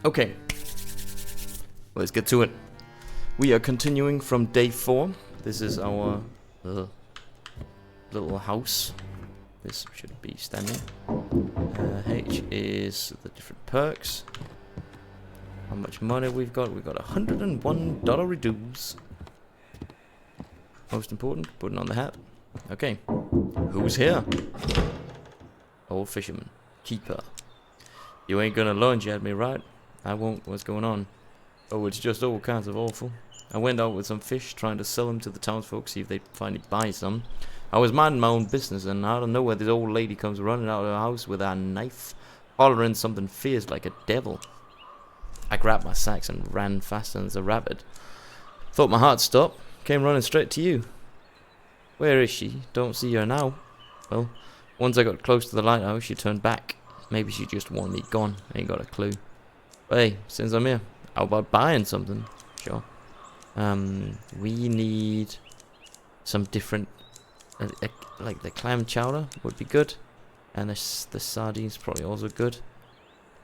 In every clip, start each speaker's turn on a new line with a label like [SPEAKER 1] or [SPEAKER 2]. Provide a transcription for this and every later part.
[SPEAKER 1] Okay, let's get to it. We are continuing from day 4. This is our little house. This should be standing. H is the different perks. How much money we've got? We've got $101 reduce. Most important, putting on the hat. Okay, who's here? Old fisherman, keeper. You ain't gonna lunge at me, right? I won't. What's going on? Oh, it's just all kinds of awful. I went out with some fish, trying to sell them to the townsfolk, see if they'd finally buy some. I was minding my own business, and out of nowhere, this old lady comes running out of her house with a knife, hollering something fierce like a devil. I grabbed my sacks and ran faster as a rabbit. Thought my heart stopped, came running straight to you. Where is she? Don't see her now. Well, once I got close to the lighthouse, she turned back. Maybe she just wanted me gone. Ain't got a clue. But hey, since I'm here, how about buying something? Sure. We need some different, like the clam chowder would be good, and the sardines probably also good,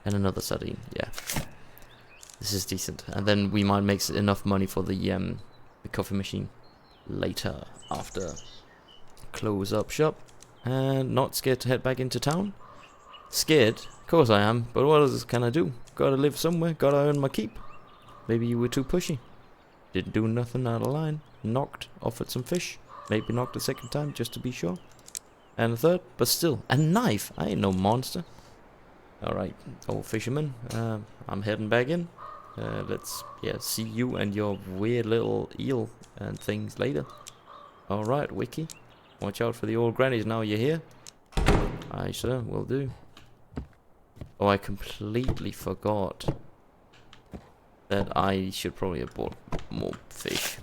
[SPEAKER 1] and another sardine. Yeah, this is decent. And then we might make enough money for the coffee machine later after close up shop. And not scared to head back into town. Scared? Of course I am, but what else can I do? Gotta live somewhere, gotta earn my keep. Maybe you were too pushy. Didn't do nothing out of line. Knocked, offered some fish. Maybe knocked a second time just to be sure. And a third, but still, a knife. I ain't no monster. Alright, old fisherman. I'm heading back in. Let's see you and your weird little eel and things later. Alright, Wiki. Watch out for the old grannies now you're here. Aye, sir, will do. Oh, I completely forgot that I should probably have bought more fish.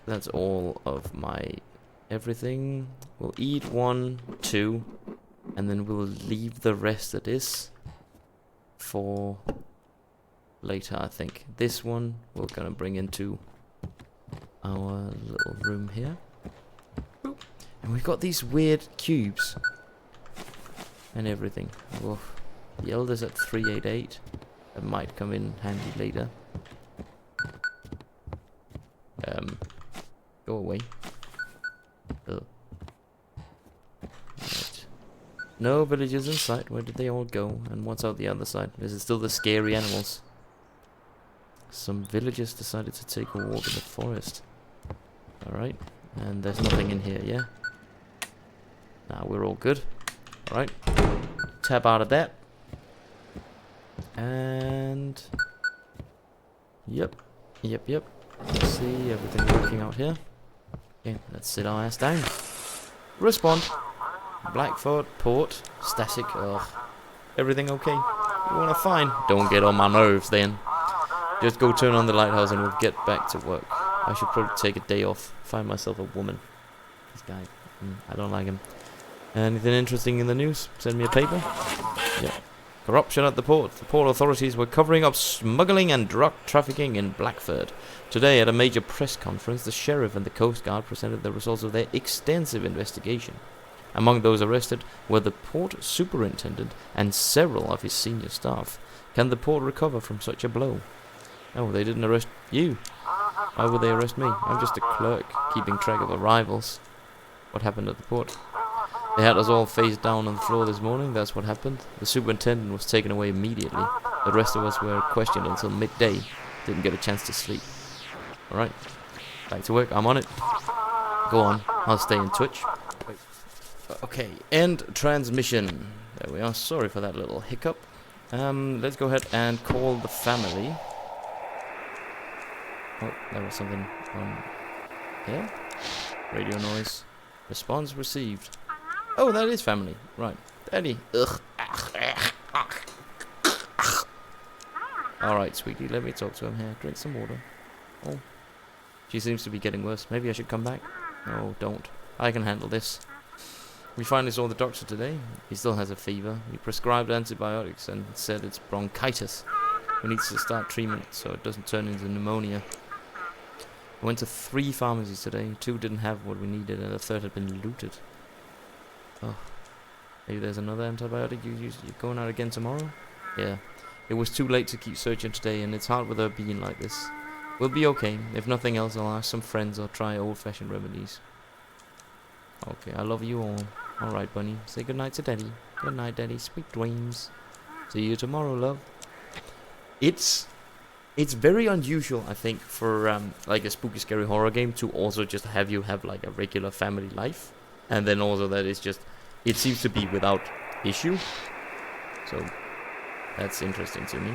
[SPEAKER 1] That's all of my everything. We'll eat 1, 2, and then we'll leave the rest of this for later, I think. This one we're gonna bring into our little room here. Boop. And we've got these weird cubes and everything. Oof. The Elder's at 388. That might come in handy later. Go away. Ugh. Right. No villagers in sight. Where did they all go? And what's out the other side? Is it still the scary animals? Some villagers decided to take a walk in the forest. Alright. And there's nothing in here, yeah? Nah, we're all good. Alright. Tap out of that. And yep. Let's see everything working out here. Okay, let's sit our ass down. Respond. Blackfoot, port, static. Ugh. Everything okay? You wanna find? Don't get on my nerves then. Just go turn on the lighthouse and we'll get back to work. I should probably take a day off. Find myself a woman. This guy. I don't like him. Anything interesting in the news? Send me a paper. Yeah. Corruption at the port. The port authorities were covering up smuggling and drug trafficking in Blackford. Today, at a major press conference, the sheriff and the Coast Guard presented the results of their extensive investigation. Among those arrested were the port superintendent and several of his senior staff. Can the port recover from such a blow? Oh, they didn't arrest you. Why would they arrest me? I'm just a clerk, keeping track of arrivals. What happened at the port? They had us all face down on the floor this morning, that's what happened. The superintendent was taken away immediately. The rest of us were questioned until midday. Didn't get a chance to sleep. Alright, back to work, I'm on it. Go on, I'll stay in touch. Wait. Okay, end transmission. There we are, sorry for that little hiccup. Let's go ahead and call the family. Oh, there was something on here. Radio noise. Response received. Oh, that is family. Right. Daddy. Ugh. Alright, sweetie. Let me talk to him here. Drink some water. Oh. She seems to be getting worse. Maybe I should come back? No, don't. I can handle this. We finally saw the doctor today. He still has a fever. He prescribed antibiotics and said it's bronchitis. We need to start treatment so it doesn't turn into pneumonia. I went to 3 pharmacies today. 2 didn't have what we needed and the 3rd had been looted. Oh, maybe there's another antibiotic you're going out again tomorrow? Yeah. It was too late to keep searching today, and it's hard with her being like this. We'll be okay. If nothing else, I'll ask some friends or try old-fashioned remedies. Okay, I love you all. Alright, Bunny. Say goodnight to Daddy. Good night, Daddy. Sweet dreams. See you tomorrow, love. It's very unusual, I think, for like a spooky, scary horror game to also just have you have like a regular family life, and then also that it's just it seems to be without issue. So that's interesting to me.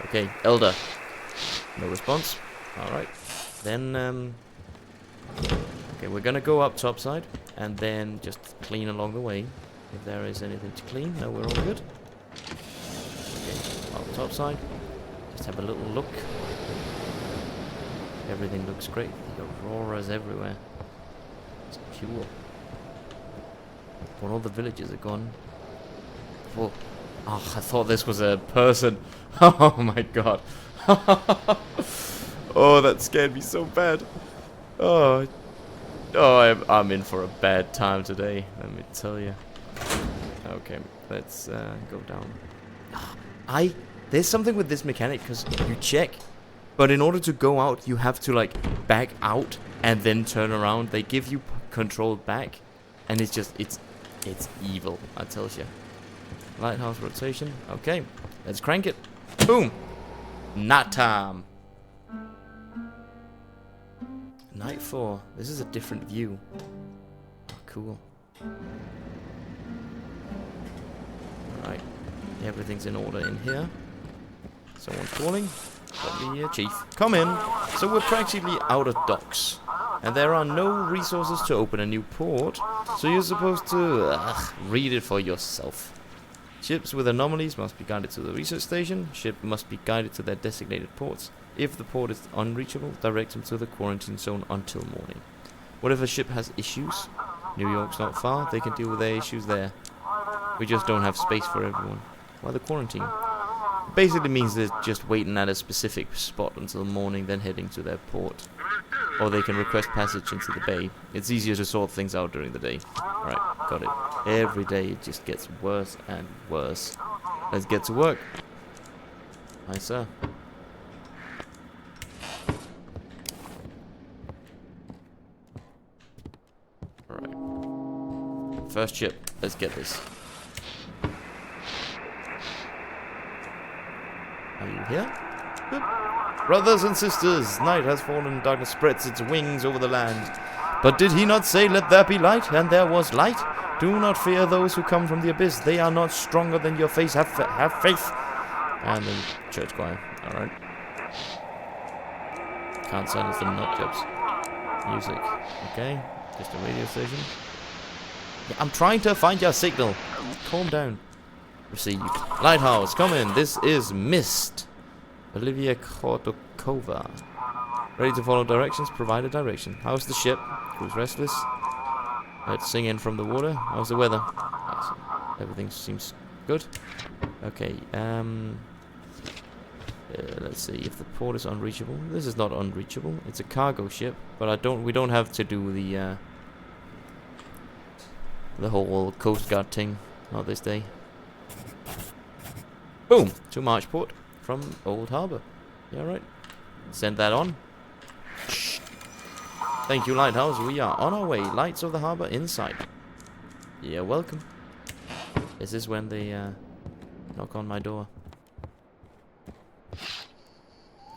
[SPEAKER 1] Okay, Elder. No response. All right. Then okay, we're gonna go up topside and then just clean along the way. If there is anything to clean, no, we're all good. Okay, up topside. Just have a little look. Everything looks great. The auroras everywhere. It's cool. But all the villages are gone. Oh, I thought this was a person. Oh my god. Oh, that scared me so bad. Oh, I'm in for a bad time today. Let me tell you. Okay, let's go down. There's something with this mechanic, because you check, but in order to go out, you have to, like, back out and then turn around. They give you control back, and it's just, it's evil, I tell you. Lighthouse rotation. Okay, let's crank it. Boom! Night time. Night 4. This is a different view. Oh, cool. Alright, everything's in order in here. Someone's calling. Probably Chief. Come in. So we're practically out of docks. And there are no resources to open a new port. So you're supposed to read it for yourself. Ships with anomalies must be guided to the research station. Ship must be guided to their designated ports. If the port is unreachable, direct them to the quarantine zone until morning. What if a ship has issues? New York's not far. They can deal with their issues there. We just don't have space for everyone. Why the quarantine? Basically means they're just waiting at a specific spot until morning, then heading to their port. Or they can request passage into the bay. It's easier to sort things out during the day. Alright, got it. Every day it just gets worse and worse. Let's get to work. Hi, sir. Alright. First ship. Let's get this. Are you here? Boop. Brothers and sisters, night has fallen, darkness spreads its wings over the land. But did he not say, let there be light? And there was light. Do not fear those who come from the abyss. They are not stronger than your face. Have faith. And the church choir. Alright. Can't silence them nut jobs. Music. Okay. Just a radio station. Yeah, I'm trying to find your signal. Calm down. Received. Lighthouse, come in. This is Mist. Olivia Kordokova. Ready to follow directions? Provide a direction. How's the ship? Crew's restless. Let's sing in from the water. How's the weather? Awesome. Everything seems good. Okay, let's see if the port is unreachable. This is not unreachable. It's a cargo ship, but we don't have to do the whole Coast Guard thing. Not this day. Boom! To Marchport from Old Harbor. Yeah, right. Send that on. Shh. Thank you, Lighthouse. We are on our way. Lights of the harbor in sight. You're welcome. This is when they knock on my door.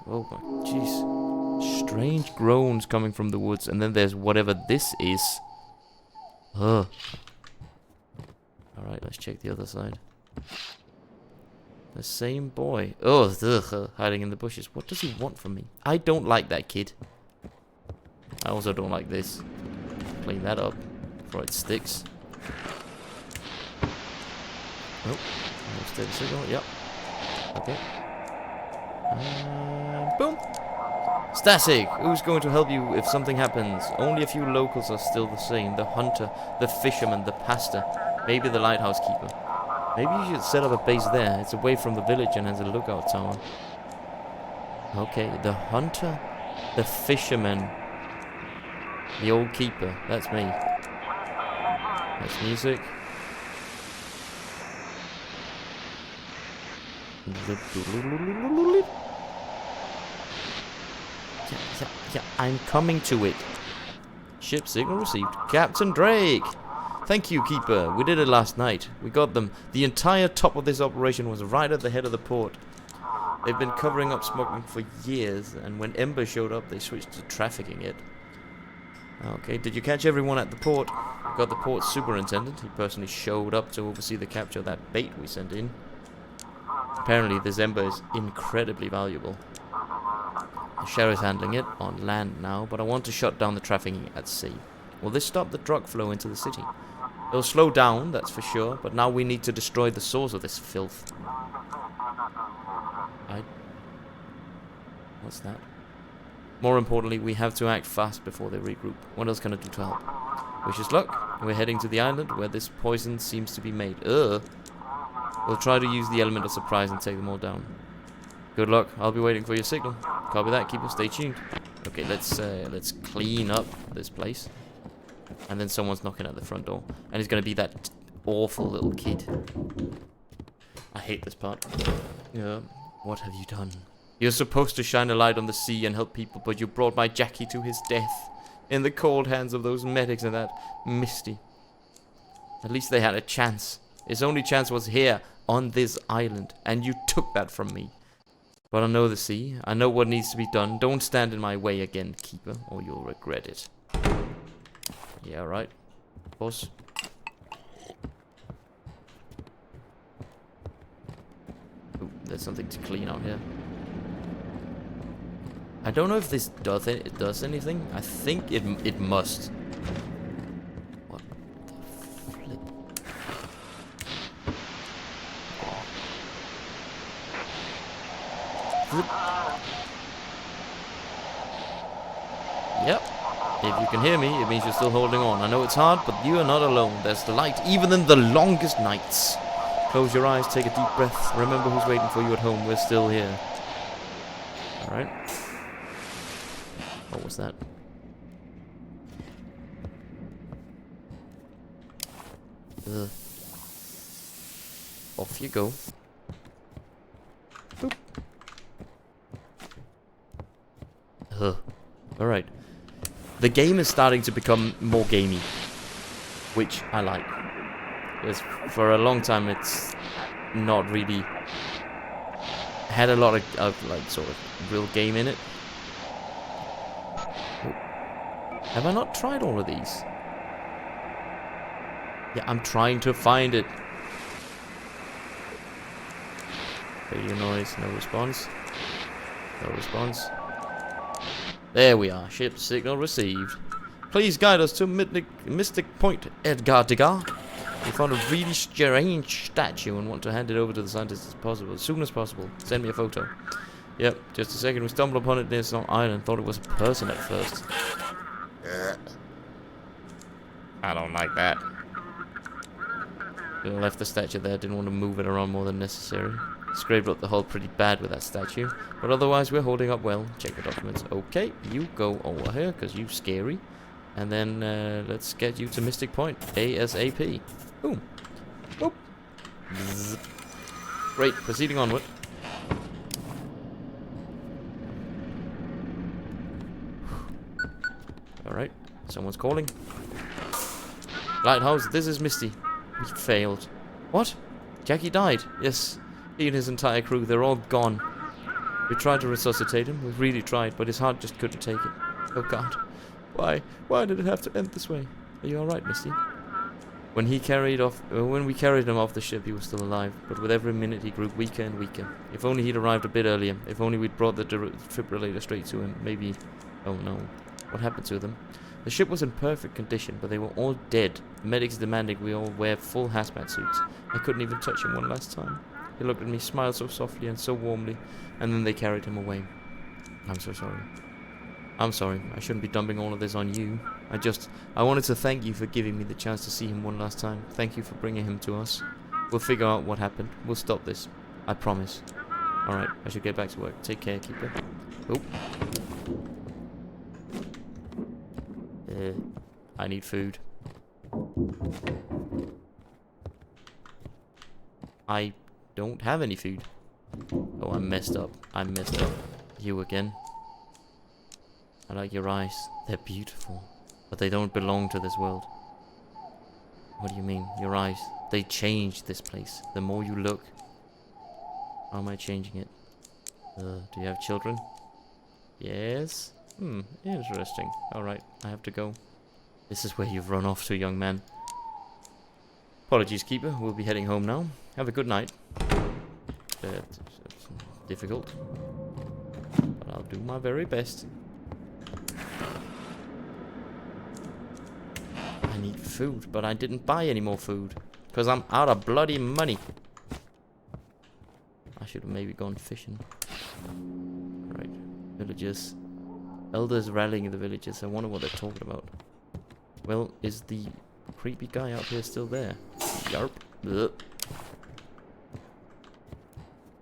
[SPEAKER 1] Oh my jeez. Strange groans coming from the woods, and then there's whatever this is. Ugh. Alright, let's check the other side. The same boy. Oh, ugh, hiding in the bushes. What does he want from me? I don't like that kid. I also don't like this. Clean that up before it sticks. Oh, no steady signal. Yep. Okay. Boom. Static. Who's going to help you if something happens? Only a few locals are still the same. The hunter, the fisherman, the pastor, maybe the lighthouse keeper. Maybe you should set up a base there. It's away from the village and has a lookout tower. Okay, the hunter, the fisherman, the old keeper. That's me. That's music. Yeah, I'm coming to it. Ship signal received. Captain Drake! Thank you, Keeper. We did it last night. We got them. The entire top of this operation was right at the head of the port. They've been covering up smuggling for years, and when Ember showed up, they switched to trafficking it. Okay, did you catch everyone at the port? We got the port superintendent. He personally showed up to oversee the capture of that bait we sent in. Apparently, this Ember is incredibly valuable. The sheriff's handling it on land now, but I want to shut down the trafficking at sea. Will this stop the drug flow into the city? It'll slow down, that's for sure, but now we need to destroy the source of this filth. What's that? More importantly, we have to act fast before they regroup. What else can I do to help? Wish us luck. We're heading to the island where this poison seems to be made. We'll try to use the element of surprise and take them all down. Good luck. I'll be waiting for your signal. Copy that. Keep us stay tuned. Okay, let's clean up this place. And then someone's knocking at the front door. And it's going to be that awful little kid. I hate this part. Yeah. What have you done? You're supposed to shine a light on the sea and help people, but you brought my Jackie to his death. In the cold hands of those medics and that Misty. At least they had a chance. His only chance was here, on this island. And you took that from me. But I know the sea. I know what needs to be done. Don't stand in my way again, Keeper, or you'll regret it. Yeah, right. Boss. Ooh, there's something to clean out here. I don't know if this does anything. I think it must. What the flip? Yep. If you can hear me, it means you're still holding on. I know it's hard, but you are not alone. There's light, even in the longest nights. Close your eyes, take a deep breath. Remember who's waiting for you at home. We're still here. Alright. What was that? Off you go. Boop. Alright. The game is starting to become more gamey, which I like. Because for a long time it's not really had a lot of like sort of real game in it. Have I not tried all of these? Yeah, I'm trying to find it. Radio noise, no response. No response. There we are. Ship signal received. Please guide us to Mystic Point, Edgar Degas. We found a really strange statue and want to hand it over to the scientists as soon as possible. Send me a photo. Yep, just a second. We stumbled upon it near some island. Thought it was a person at first. I don't like that. I left the statue there. Didn't want to move it around more than necessary. Scraped up the hull pretty bad with that statue. But otherwise, we're holding up well. Check the documents. Okay, you go over here, because you're scary. And then, let's get you to Mystic Point. ASAP. Boom. Boop. Bzz. Great, proceeding onward. Alright, someone's calling. Lighthouse, this is Misty. We failed. What? Jackie died? Yes. He and his entire crew, they're all gone. We tried to resuscitate him. We really tried, but his heart just couldn't take it. Oh God. Why? Why did it have to end this way? Are you alright, Misty? When we carried him off the ship, he was still alive. But with every minute, he grew weaker and weaker. If only he'd arrived a bit earlier. If only we'd brought the defibrillator straight to him. Maybe... Oh no. What happened to them? The ship was in perfect condition, but they were all dead. The medics demanding we all wear full hazmat suits. I couldn't even touch him one last time. He looked at me, smiled so softly and so warmly, and then they carried him away. I'm so sorry. I'm sorry. I shouldn't be dumping all of this on you. I wanted to thank you for giving me the chance to see him one last time. Thank you for bringing him to us. We'll figure out what happened. We'll stop this. I promise. Alright, I should get back to work. Take care, Keeper. Oh. I need food. I don't have any food. Oh, I messed up. I messed up. You again. I like your eyes. They're beautiful. But they don't belong to this world. What do you mean? Your eyes. They change this place. The more you look. How am I changing it? Do you have children? Yes. Interesting. Alright, I have to go. This is where you've run off to, young man. Apologies, Keeper. We'll be heading home now. Have a good night. It's difficult. But I'll do my very best. I need food, but I didn't buy any more food. Because I'm out of bloody money. I should have maybe gone fishing. Right. Villagers. Elders rallying the villagers. I wonder what they're talking about. Well, is the creepy guy out here still there? Yarp. Ugh.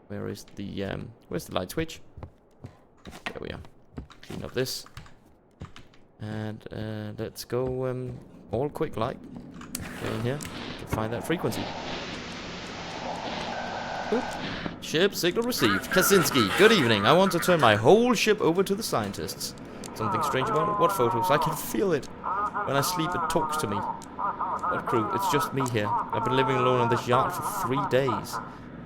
[SPEAKER 1] Where is the, where's the light switch? There we are. Clean up this. And, let's go, all quick light. Go in here to find that frequency. Oop. Ship signal received. Kaczynski, good evening. I want to turn my whole ship over to the scientists. Something strange about it? What photos? I can feel it. When I sleep, it talks to me. What crew? It's just me here. I've been living alone on this yacht for 3 days.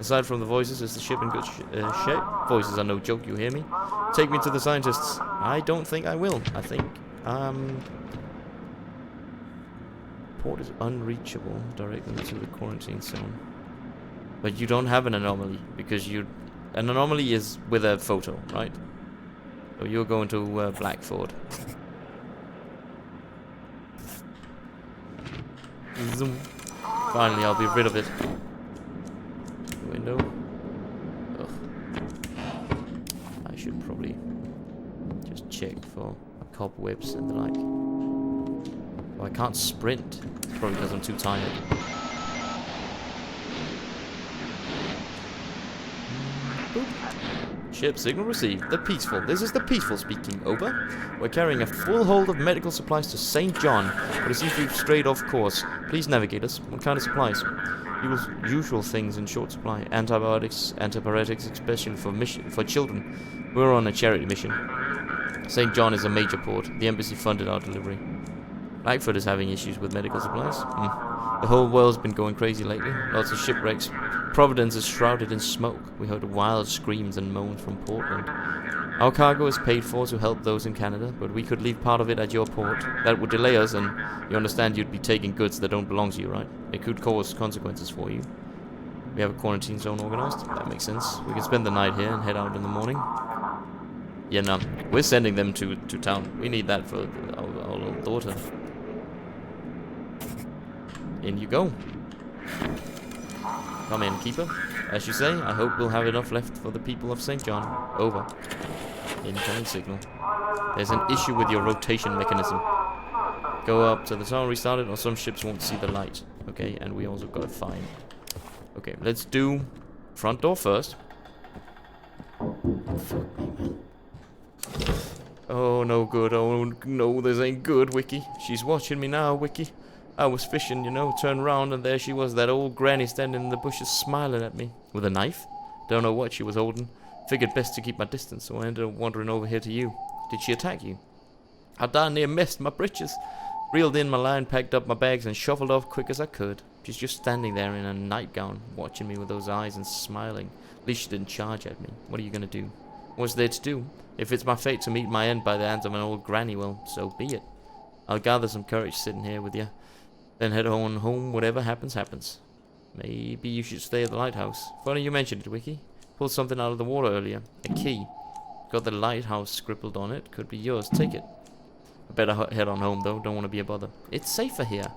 [SPEAKER 1] Aside from the voices, is the ship in good shape? Voices are no joke, you hear me? Take me to the scientists. I don't think I will. I think, port is unreachable. Direct them to the quarantine zone. But you don't have an anomaly, because an anomaly is with a photo, right? So you're going to Blackford. Zoom. Finally, I'll be rid of it. Window. Ugh. I should probably just check for cobwebs and the like. Oh, I can't sprint. It's probably because I'm too tired. Boop. Ship signal received. The Peaceful. This is the Peaceful speaking. Over. We're carrying a full hold of medical supplies to St. John, but it seems we've strayed off course. Please navigate us. What kind of supplies? Usual things in short supply. Antibiotics, antipyretics, especially for children. We're on a charity mission. St. John is a major port. The embassy funded our delivery. Blackford is having issues with medical supplies. The whole world's been going crazy lately. Lots of shipwrecks. Providence is shrouded in smoke. We heard wild screams and moans from Portland. Our cargo is paid for to help those in Canada, but we could leave part of it at your port. That would delay us, and you understand you'd be taking goods that don't belong to you, right? It could cause consequences for you. We have a quarantine zone organized. That makes sense. We can spend the night here and head out in the morning. Yeah, no. We're sending them to town. We need that for our little daughter. In you go. Come in, Keeper. As you say, I hope we'll have enough left for the people of St. John. Over. Incoming signal. There's an issue with your rotation mechanism. Go up to the tower, restart it, or some ships won't see the light. Okay, and we also got a fine. Okay, let's do front door first. Fuck me, man. Oh, no good. Oh, no, this ain't good, Wiki. She's watching me now, Wiki. I was fishing, you know, turned round, and there she was, that old granny standing in the bushes smiling at me. With a knife? Don't know what she was holding. Figured best to keep my distance, so I ended up wandering over here to you. Did she attack you? I darn near missed my britches. Reeled in my line, packed up my bags, and shuffled off quick as I could. She's just standing there in a nightgown, watching me with those eyes and smiling. At least she didn't charge at me. What are you gonna do? What's there to do? If it's my fate to meet my end by the hands of an old granny, well, so be it. I'll gather some courage sitting here with you. Then head on home, whatever happens, happens. Maybe you should stay at the lighthouse. Funny you mentioned it, Wiki. Pulled something out of the water earlier. A key. Got the lighthouse scribbled on it. Could be yours. Take it. I better head on home, though. Don't want to be a bother. It's safer here.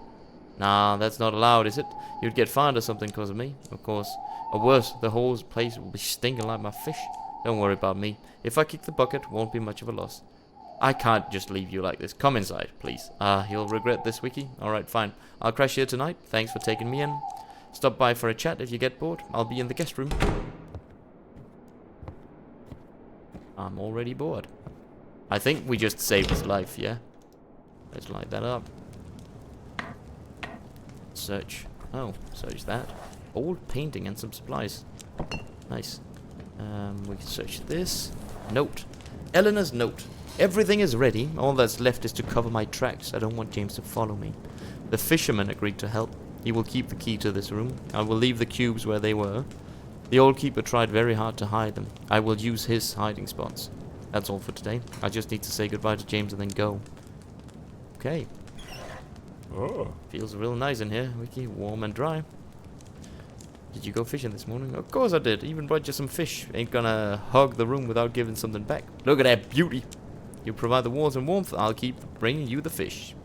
[SPEAKER 1] Nah, that's not allowed, is it? You'd get fined or something because of me, of course. Or worse, the whole place will be stinking like my fish. Don't worry about me. If I kick the bucket, won't be much of a loss. I can't just leave you like this. Come inside, please. You'll regret this, Wiki. Alright, fine. I'll crash here tonight. Thanks for taking me in. Stop by for a chat if you get bored. I'll be in the guest room. I'm already bored. I think we just saved his life, yeah? Let's light that up. Search. Oh, search that. Old painting and some supplies. Nice. We can search this. Note. Eleanor's note. Everything is ready. All that's left is to cover my tracks. I don't want James to follow me. The fisherman agreed to help. He will keep the key to this room. I will leave the cubes where they were. The old keeper tried very hard to hide them. I will use his hiding spots. That's all for today. I just need to say goodbye to James and then go. Okay. Oh. Feels real nice in here. Wiki, warm and dry. Did you go fishing this morning? Of course I did. Even brought you some fish. Ain't gonna hug the room without giving something back. Look at that beauty. You provide the walls and warmth. I'll keep bringing you the fish.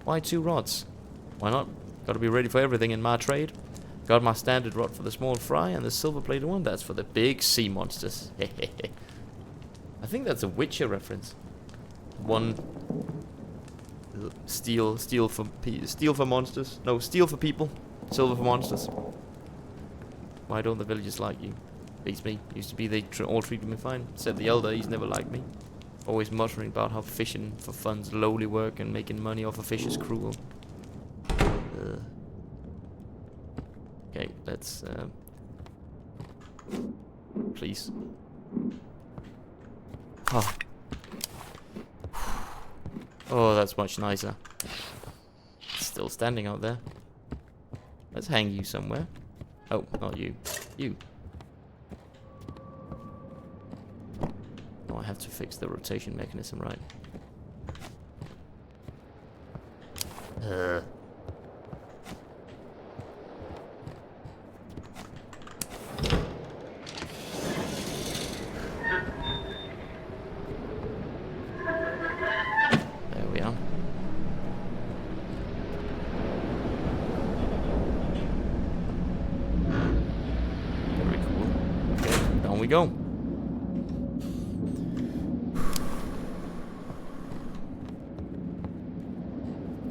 [SPEAKER 1] Why 2 rods? Why not? Gotta be ready for everything in my trade. Got my standard rod for the small fry and the silver-plated one. That's for the big sea monsters. I think that's a Witcher reference. One steel for monsters. No, steel for people. Silver for monsters. Why don't the villagers like you? Beats me. Used to be they all treated me fine. Said the elder, he's never liked me. Always muttering about how fishing for fun's lowly work and making money off of fish is cruel. Okay, let's please. Oh. Oh, that's much nicer. Still standing out there. Let's hang you somewhere. Oh, not you. You. Oh, I have to fix the rotation mechanism, right? There we are. Very cool. Okay, down we go.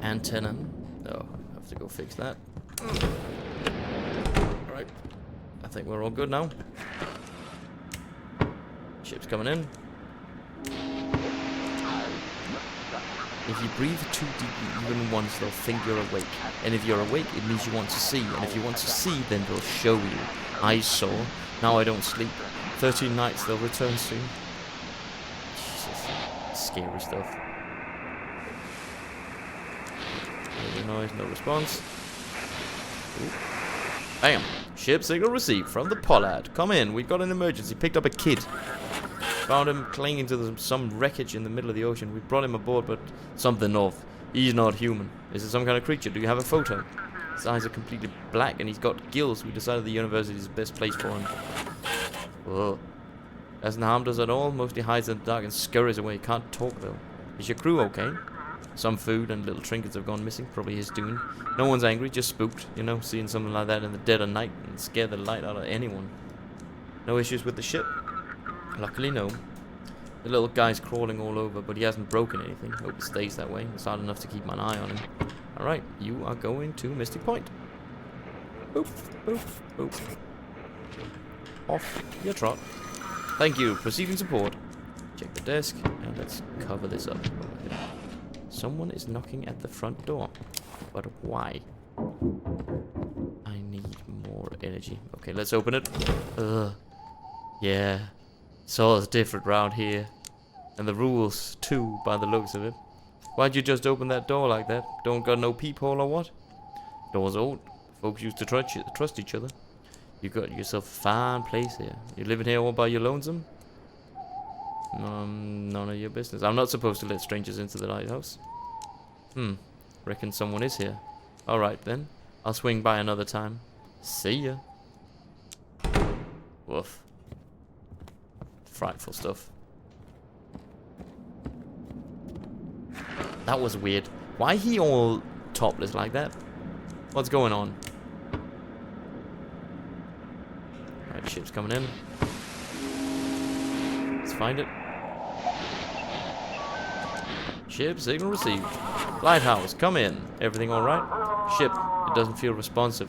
[SPEAKER 1] Antenna. Oh, I have to go fix that. Alright. I think we're all good now. Ship's coming in. If you breathe too deeply even once, they'll think you're awake. And if you're awake, it means you want to see. And if you want to see, then they'll show you. I saw. Now I don't sleep. 13 nights, they'll return soon. Jesus. Scary stuff. No noise, no response. Ooh. Bam! Ship signal received from the Pollard. Come in, we've got an emergency. Picked up a kid. Found him clinging to some wreckage in the middle of the ocean. We brought him aboard, but something off. He's not human. Is it some kind of creature? Do you have a photo? His eyes are completely black and he's got gills. We decided the university is the best place for him. Whoa. Hasn't harmed us at all. Mostly hides in the dark and scurries away. Can't talk though. Is your crew okay? Some food and little trinkets have gone missing. Probably his doing. No one's angry, just spooked. You know, seeing something like that in the dead of night and scare the light out of anyone. No issues with the ship? Luckily, no. The little guy's crawling all over, but he hasn't broken anything. Hope it stays that way. It's hard enough to keep an eye on him. Alright, you are going to Mystic Point. Boop, boop, boop. Off your trot. Thank you. Proceeding support. Check the desk, and let's cover this up. Someone is knocking at the front door. But why? I need more energy. Okay, let's open it. Ugh. Yeah. It's all different round here. And the rules, too, by the looks of it. Why'd you just open that door like that? Don't got no peephole or what? Door's old. Folks used to trust each other. You got yourself a fine place here. You living here all by your lonesome? None of your business. I'm not supposed to let strangers into the lighthouse. Reckon someone is here. Alright then. I'll swing by another time. See ya. Woof. Frightful stuff. That was weird. Why he all topless like that? What's going on? Alright, ship's coming in. Let's find it. Ship signal received. Lighthouse, come in. Everything alright? Ship, it doesn't feel responsive.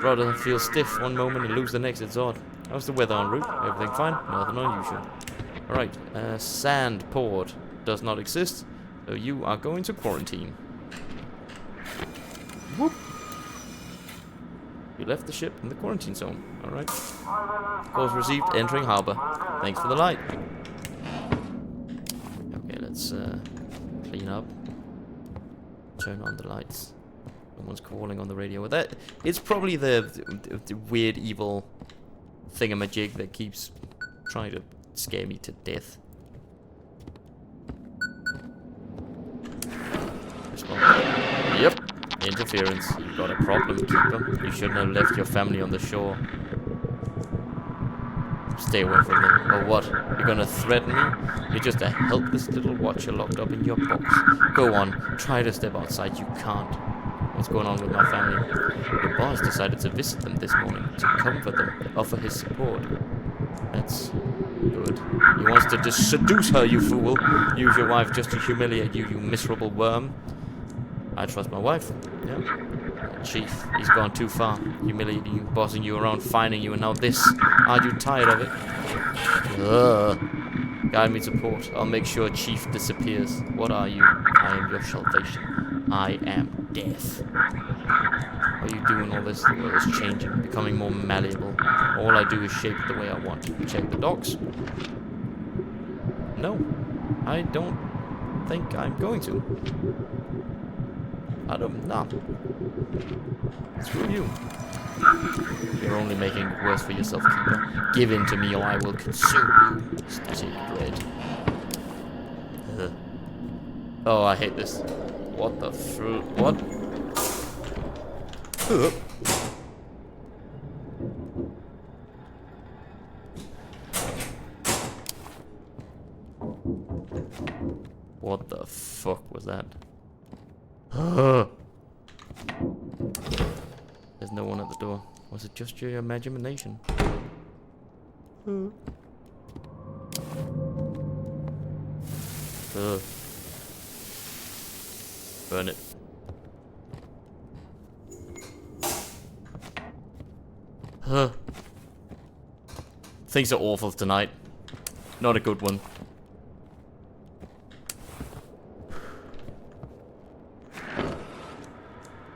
[SPEAKER 1] Rod doesn't feel stiff one moment and lose the next, it's odd. How's the weather en route? Everything fine? Nothing unusual. Alright, sand port does not exist, so you are going to quarantine. Whoop. We left the ship in the quarantine zone. Alright. Calls received, entering harbor. Thanks for the light. Okay, let's clean up. Turn on the lights. Someone's calling on the radio. That it's probably the weird evil thingamajig that keeps trying to scare me to death. Respond. Yep. Interference. You've got a problem, keeper. You shouldn't have left your family on the shore. Stay away from them. Or what? You're gonna threaten me? You're just a helpless little watcher locked up in your box. Go on. Try to step outside. You can't. What's going on with my family? Your boss decided to visit them this morning, to comfort them, offer his support. That's good. He wants to just seduce her, you fool. Use your wife just to humiliate you, you miserable worm. I trust my wife. Yeah. Chief, he's gone too far. Humiliating you, bossing you around, finding you, and now this. Aren't you tired of it? Ugh. Guide me to port. I'll make sure Chief disappears. What are you? I am your salvation. I am death. Are you doing all this? The world is changing, becoming more malleable. All I do is shape it the way I want. Check the docks. No, I don't think I'm going to. I don't know. Screw you. You're only making it worse for yourself, keeper. Give in to me or I will consume you. Static dread. Oh, I hate this. What the what? What the fuck was that? There's no one at the door. Was it just your imagination? Burn it. Things are awful tonight. Not a good one.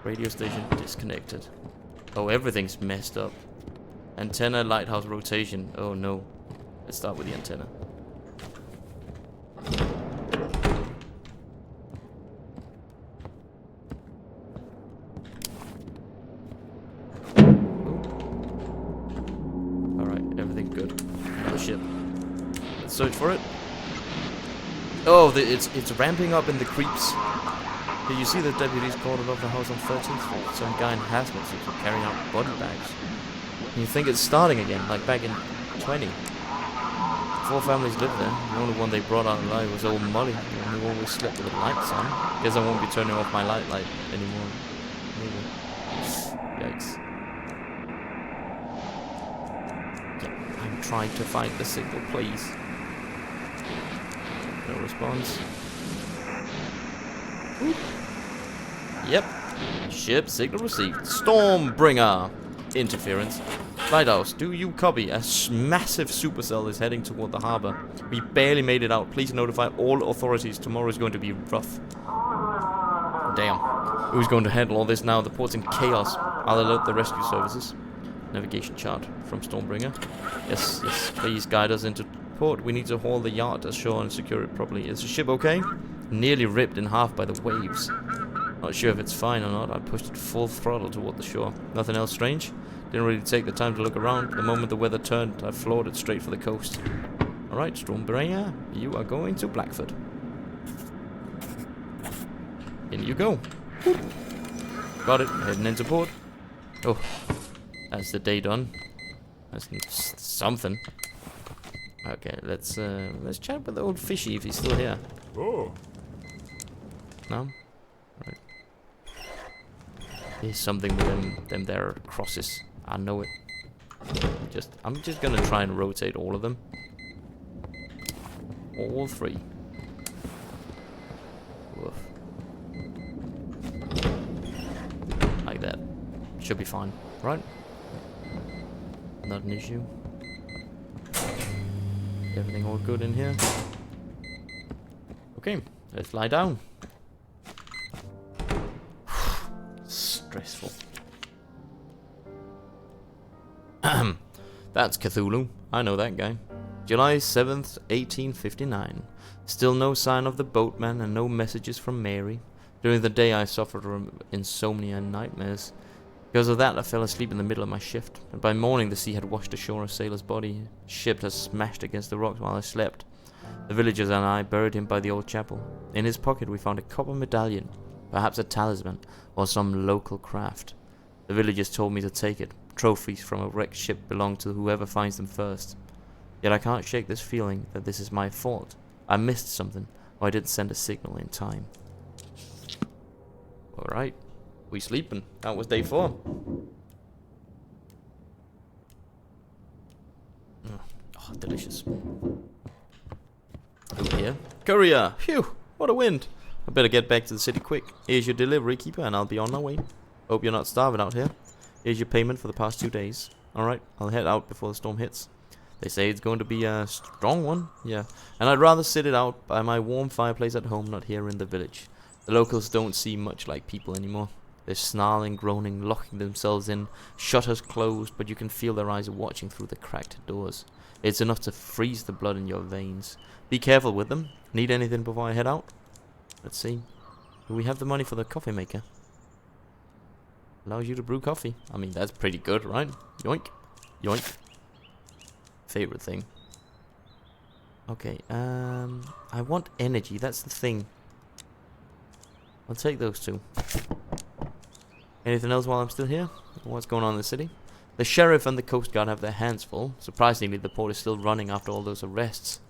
[SPEAKER 1] Radio station disconnected. Oh, everything's messed up. Antenna, lighthouse rotation. Oh no. Let's start with the antenna. Alright, everything's good. Another ship. Let's search for it. Oh, it's ramping up in the creeps. Did you see the deputies cordoned off the house on 13th Street? Some guy in hazmat suits were carrying out body bags. And you think it's starting again, like back in 20. 4 families lived there. The only one they brought out alive was old Molly, the only one who slept with lights on. Guess I won't be turning off my light anymore. Maybe. Yikes. Yeah, I'm trying to find the signal, please. No response. Ooh. Yep. Ship signal received. Stormbringer. Interference. Lighthouse, do you copy? A massive supercell is heading toward the harbor. We barely made it out. Please notify all authorities. Tomorrow is going to be rough. Damn. Who's going to handle all this now? The port's in chaos. I'll alert the rescue services. Navigation chart from Stormbringer. Yes, yes. Please guide us into port. We need to haul the yacht ashore and secure it properly. Is the ship okay? Nearly ripped in half by the waves. Not sure if it's fine or not. I pushed it full throttle toward the shore. Nothing else strange? Didn't really take the time to look around. The moment the weather turned, I floored it straight for the coast. Alright, Stormbringer, you are going to Blackford. In you go. Got it, heading into port. Oh, that's the day done. That's something. Okay, let's chat with the old fishy if he's still here.
[SPEAKER 2] Oh.
[SPEAKER 1] No? Right. There's something with them there crosses. I know it. I'm just gonna try and rotate all of them. All 3. Woof. Like that. Should be fine, right? Not an issue. Everything all good in here? Okay, let's lie down. Stressful. That's Cthulhu. I know that guy. July 7th, 1859. Still no sign of the boatman and no messages from Mary. During the day I suffered from insomnia and nightmares. Because of that I fell asleep in the middle of my shift, and by morning the sea had washed ashore a sailor's body. Ship had smashed against the rocks while I slept. The villagers and I buried him by the old chapel. In his pocket we found a copper medallion, perhaps a talisman, or some local craft. The villagers told me to take it. Trophies from a wrecked ship belong to whoever finds them first. Yet I can't shake this feeling that this is my fault. I missed something, or I didn't send a signal in time. Alright, we sleeping. That was day 4. Oh, delicious. Over here. Courier! Phew! What a wind! I better get back to the city quick. Here's your delivery, keeper, and I'll be on my way. Hope you're not starving out here. Here's your payment for the past 2 days. Alright, I'll head out before the storm hits. They say it's going to be a strong one. Yeah. And I'd rather sit it out by my warm fireplace at home, not here in the village. The locals don't seem much like people anymore. They're snarling, groaning, locking themselves in, shutters closed, but you can feel their eyes watching through the cracked doors. It's enough to freeze the blood in your veins. Be careful with them. Need anything before I head out? Let's see. Do we have the money for the coffee maker? Allows you to brew coffee. I mean, that's pretty good, right? Yoink. Yoink. Favorite thing. Okay, I want energy. That's the thing. I'll take those 2. Anything else while I'm still here? What's going on in the city? The sheriff and the coast guard have their hands full. Surprisingly, the port is still running after all those arrests.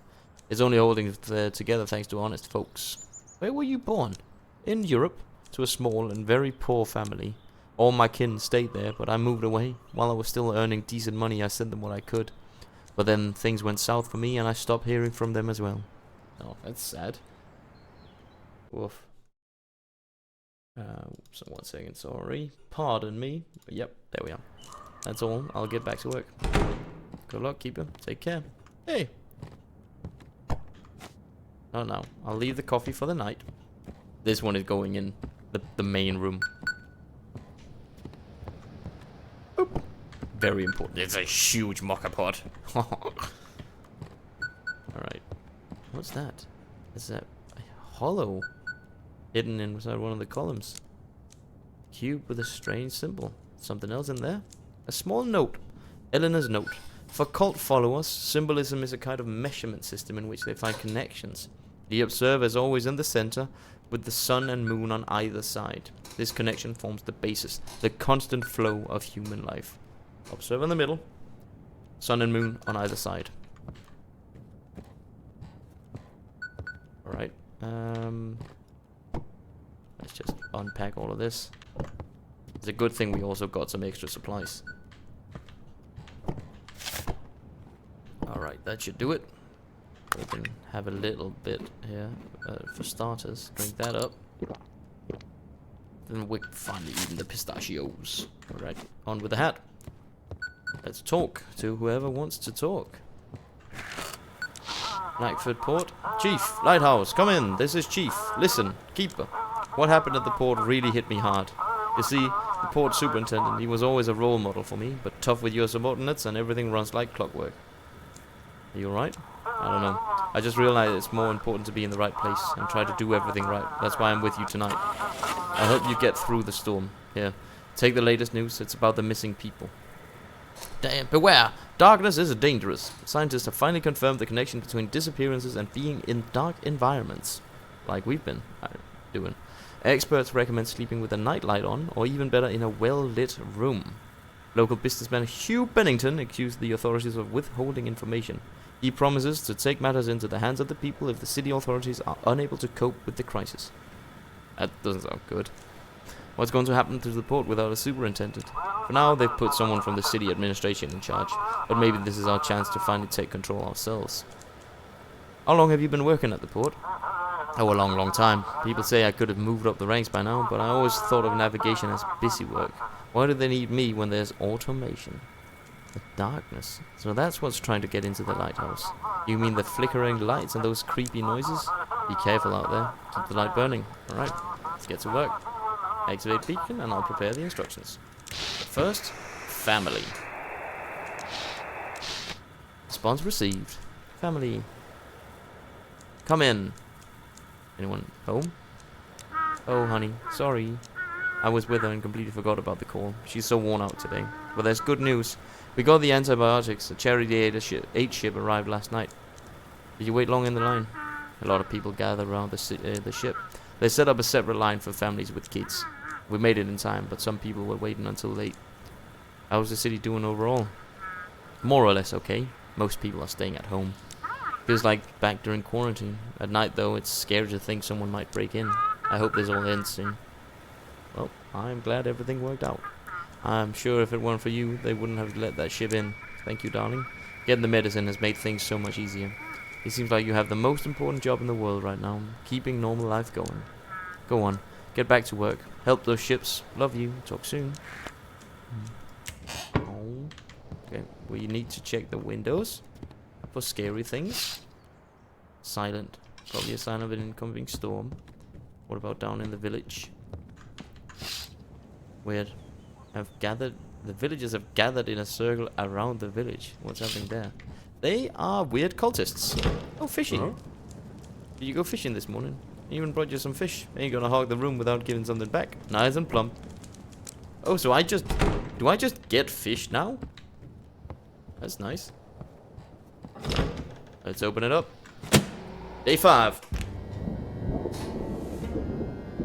[SPEAKER 1] It's only holding together thanks to honest folks. Where were you born? In Europe, to a small and very poor family. All my kin stayed there, but I moved away. While I was still earning decent money, I sent them what I could. But then things went south for me, and I stopped hearing from them as well. Oh, that's sad. Woof. So 1 second, sorry. Pardon me. Yep, there we are. That's all. I'll get back to work. Good luck, keeper. Take care. Hey! Oh no. I'll leave the coffee for the night. This one is going in the main room. Boop. Very important. It's a huge mocha pot. Alright. What's that? Is that a hollow? Hidden inside one of the columns. Cube with a strange symbol. Something else in there? A small note. Eleanor's note. For cult followers, symbolism is a kind of measurement system in which they find connections. The observer is always in the center, with the sun and moon on either side. This connection forms the basis, the constant flow of human life. Observer in the middle. Sun and moon on either side. Alright. Let's just unpack all of this. It's a good thing we also got some extra supplies. Alright, that should do it. We can have a little bit here for starters. Drink that up. Then we're finally eating the pistachios. Alright, on with the hat. Let's talk to whoever wants to talk. Blackford Port. Chief, Lighthouse, come in. This is Chief. Listen, Keeper. What happened at the port really hit me hard. You see, the port superintendent, he was always a role model for me, but tough with your subordinates and everything runs like clockwork. Are you alright? I don't know. I just realized it's more important to be in the right place and try to do everything right. That's why I'm with you tonight. I hope you get through the storm. Here, take the latest news. It's about the missing people. Damn, beware! Darkness is dangerous. Scientists have finally confirmed the connection between disappearances and being in dark environments. Like we've been doing. Experts recommend sleeping with a nightlight on, or even better, in a well-lit room. Local businessman Hugh Bennington accused the authorities of withholding information. He promises to take matters into the hands of the people if the city authorities are unable to cope with the crisis. That doesn't sound good. What's going to happen to the port without a superintendent? For now, they've put someone from the city administration in charge, but maybe this is our chance to finally take control ourselves. How long have you been working at the port? Oh, a long, long time. People say I could have moved up the ranks by now, but I always thought of navigation as busy work. Why do they need me when there's automation? The darkness. So that's what's trying to get into the lighthouse. You mean the flickering lights and those creepy noises? Be careful out there. Keep the light burning. Alright, let's get to work. Activate beacon and I'll prepare the instructions. But first, family. Response received. Family. Come in. Anyone home? Oh, honey. Sorry. I was with her and completely forgot about the call. She's so worn out today. But there's good news. We got the antibiotics. A Charity Aid ship arrived last night. Did you wait long in the line? A lot of people gathered around the ship. They set up a separate line for families with kids. We made it in time, but some people were waiting until late. How's the city doing overall? More or less okay. Most people are staying at home. Feels like back during quarantine. At night, though, it's scary to think someone might break in. I hope this all ends soon. Well, I'm glad everything worked out. I'm sure if it weren't for you, they wouldn't have let that ship in. Thank you, darling. Getting the medicine has made things so much easier. It seems like you have the most important job in the world right now, keeping normal life going. Go on, get back to work. Help those ships. Love you. Talk soon. Oh. Okay, well, you need to check the windows for scary things. Silent. Probably a sign of an incoming storm. What about down in the village? Weird. The villagers have gathered in a circle around the village. What's happening there? They are weird cultists. Oh, fishing.
[SPEAKER 2] Huh?
[SPEAKER 1] Did you go fishing this morning? I even brought you some fish. Ain't gonna hog the room without giving something back. Nice and plump. Oh, so do I just get fish now? That's nice. Let's open it up. Day 5.